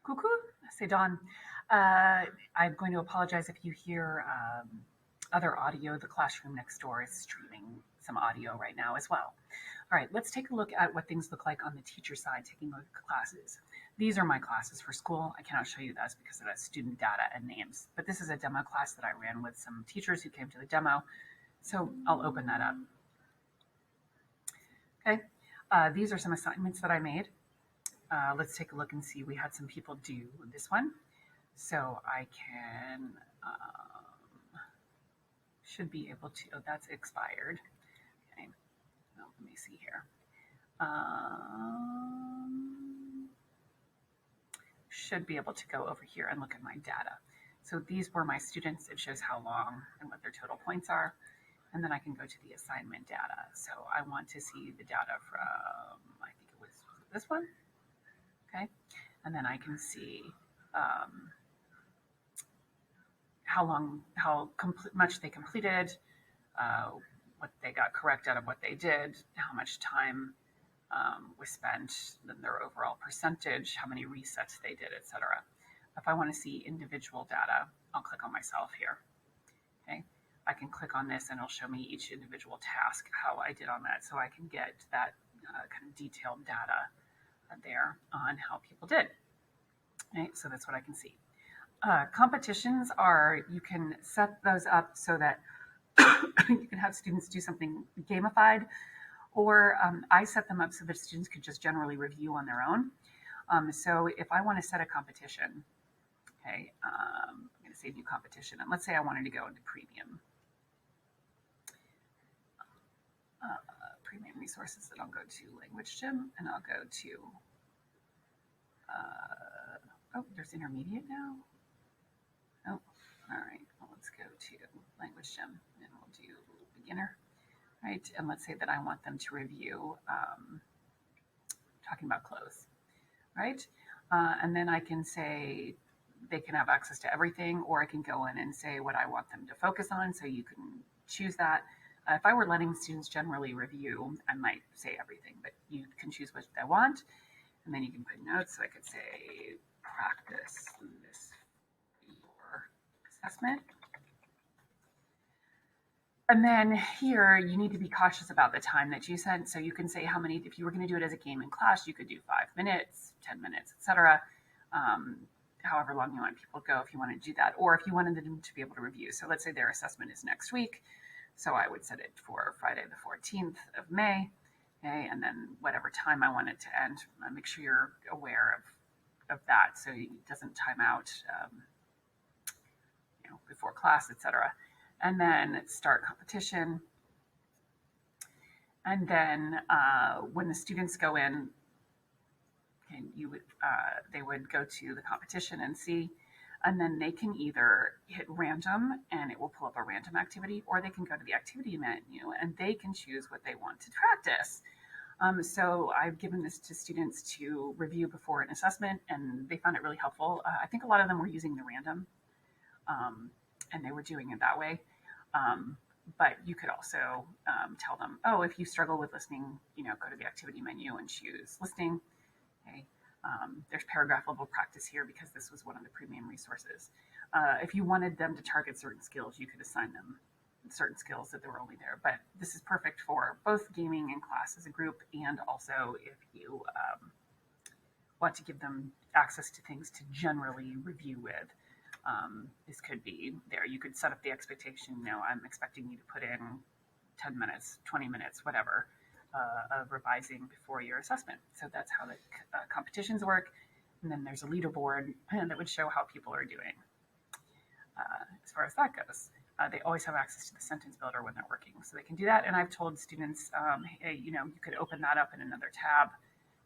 Coucou, c'est Dawn. I'm going to apologize if you hear other audio. The classroom next door is streaming some audio right now as well. All right, let's take a look at what things look like on the teacher side, taking a look at classes. These are my classes for school. I cannot show you this because of that student data and names, but this is a demo class that I ran with some teachers who came to the demo. So I'll open that up. Okay, these are some assignments that I made. Let's take a look and see. We had some people do this one. So I can, should be able to, oh, that's expired. Okay, well, let me see here. Should be able to go over here and look at my data. So these were my students. It shows how long and what their total points are. And then I can go to the assignment data. So I want to see the data from, I think it was this one. Okay, and then I can see how much they completed, what they got correct out of what they did, how much time was spent, then their overall percentage, how many resets they did, etc. If I want to see individual data, I'll click on myself here. Okay, I can click on this and it'll show me each individual task, how I did on that, so I can get that kind of detailed data there on how people did. Okay, so that's what I can see. Competitions are, you can set those up so that you can have students do something gamified, or I set them up so that students could just generally review on their own. So if I want to set a competition, okay, I'm going to say new competition, and let's say I wanted to go into premium. Premium resources, then I'll go to Language Gym, and I'll go to, oh, there's intermediate now. Oh, all right, well, let's go to Language Gym, and we'll do beginner, right? And let's say that I want them to review, talking about clothes, right? And then I can say they can have access to everything, or I can go in and say what I want them to focus on, so you can choose that. If I were letting students generally review, I might say everything, but you can choose what they want. And then you can put notes. So I could say, practice this for assessment. And then here, you need to be cautious about the time that you sent. So you can say how many, if you were going to do it as a game in class, you could do 5 minutes, 10 minutes, etc. However long you want people to go if you want to do that, or if you wanted them to be able to review. So let's say their assessment is next week. So I would set it for Friday the 14th of May, okay, and then whatever time I want it to end. Make sure you're aware of that so it doesn't time out before class, etc. And then start competition. And then when the students go in, okay, they would go to the competition and see. And then they can either hit random and it will pull up a random activity, or they can go to the activity menu and they can choose what they want to practice. So I've given this to students to review before an assessment, and they found it really helpful. I think a lot of them were using the random, and they were doing it that way. But you could also tell them, oh, if you struggle with listening, go to the activity menu and choose listening. Okay. There's paragraph level practice here because this was one of the premium resources. If you wanted them to target certain skills, you could assign them certain skills that they were only there. But this is perfect for both gaming and class as a group, and also if you want to give them access to things to generally review with. This could be there. You could set up the expectation, I'm expecting you to put in 10 minutes, 20 minutes, whatever. Of revising before your assessment. So that's how the competitions work. And then there's a leaderboard that would show how people are doing. As far as that goes, they always have access to the sentence builder when they're working. So they can do that. And I've told students, hey, you could open that up in another tab.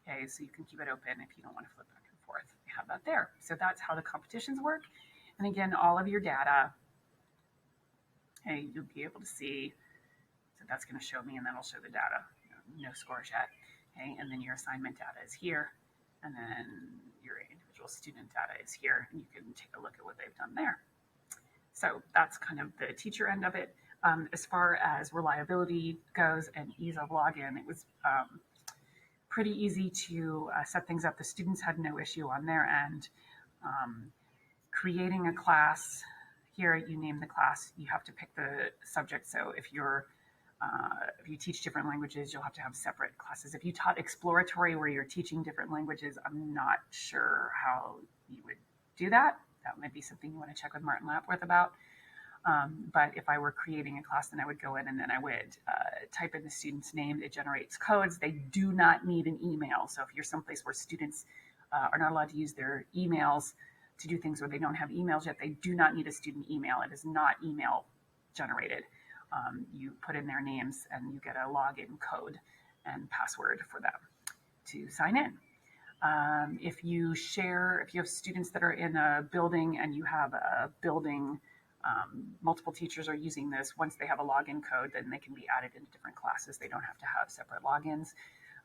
Okay, so you can keep it open if you don't want to flip back and forth. You have that there. So that's how the competitions work. And again, all of your data, okay, you'll be able to see. So that's going to show me, and then I'll show the data. No scores yet. Okay, and then your assignment data is here, and then your individual student data is here, and you can take a look at what they've done there. So that's kind of the teacher end of it. As far as reliability goes and ease of login, it was pretty easy to set things up. The students had no issue on their end. Um, Creating a class, here you name the class, you have to pick the subject. So if you teach different languages, you'll have to have separate classes. If you taught exploratory where you're teaching different languages, I'm not sure how you would do that. That might be something you want to check with Martin Lapworth about. But if I were creating a class, then I would go in and then I would type in the student's name. It generates codes. They do not need an email. So if you're someplace where students are not allowed to use their emails to do things, or they don't have emails yet, they do not need a student email. It is not email generated. You put in their names and you get a login code and password for them to sign in. If you have students that are in a building and you have a building, multiple teachers are using this. Once they have a login code, then they can be added into different classes. They don't have to have separate logins.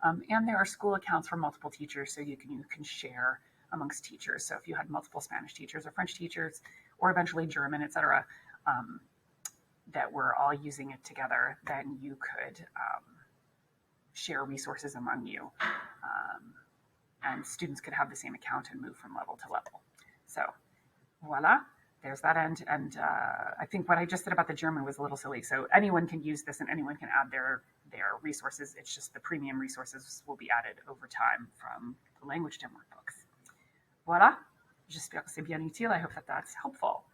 And there are school accounts for multiple teachers, so you can share amongst teachers. So if you had multiple Spanish teachers or French teachers, or eventually German, etc., that were all using it together, then you could share resources among you. And students could have the same account and move from level to level. So voila, there's that end. And I think what I just said about the German was a little silly. So anyone can use this and anyone can add their resources. It's just the premium resources will be added over time from the language gem workbooks. Voilà, j'espère que c'est bien utile. I hope that that's helpful.